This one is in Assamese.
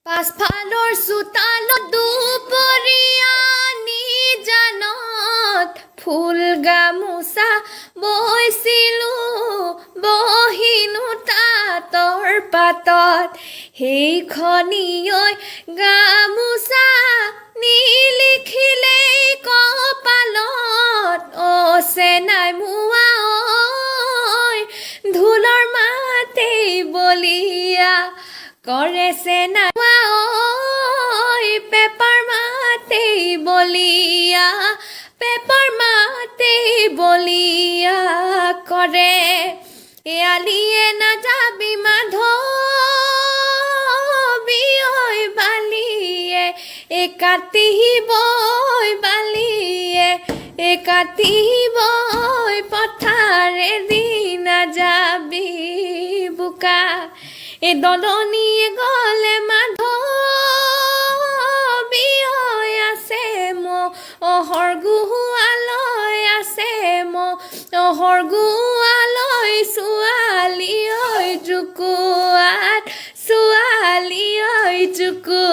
পাছফালৰ চোতালত দুপৰীয়া নিজানত ফুল গামোচা বৈছিলো বহিনো তাঁতৰ পাতত সেইখনিয়ৈ গামোচা নিলিখিলেই কপালত চেনাই মোৱা ঐ ঢোলৰ মাতেই বলিয়া কৰে চেনাই পেপাৰ মাতেই বলিয়া পেপাৰ মাতেই বলিয়া কৰে এয়ালিয়ে নাযাবি মাধৱী ঐ বালিয়ে কাটিবই বালিয়ে কাটিবই পথাৰে দি নাযাবি বোকা দলনিয়ে গ'লে মাধৱী ঐ আছে ম'হৰ গোহালৈ আছে ম'হৰ গোহালৈ ছোৱালী ঐ জুকুৱাত ছোৱালী ঐ জুকুৱাত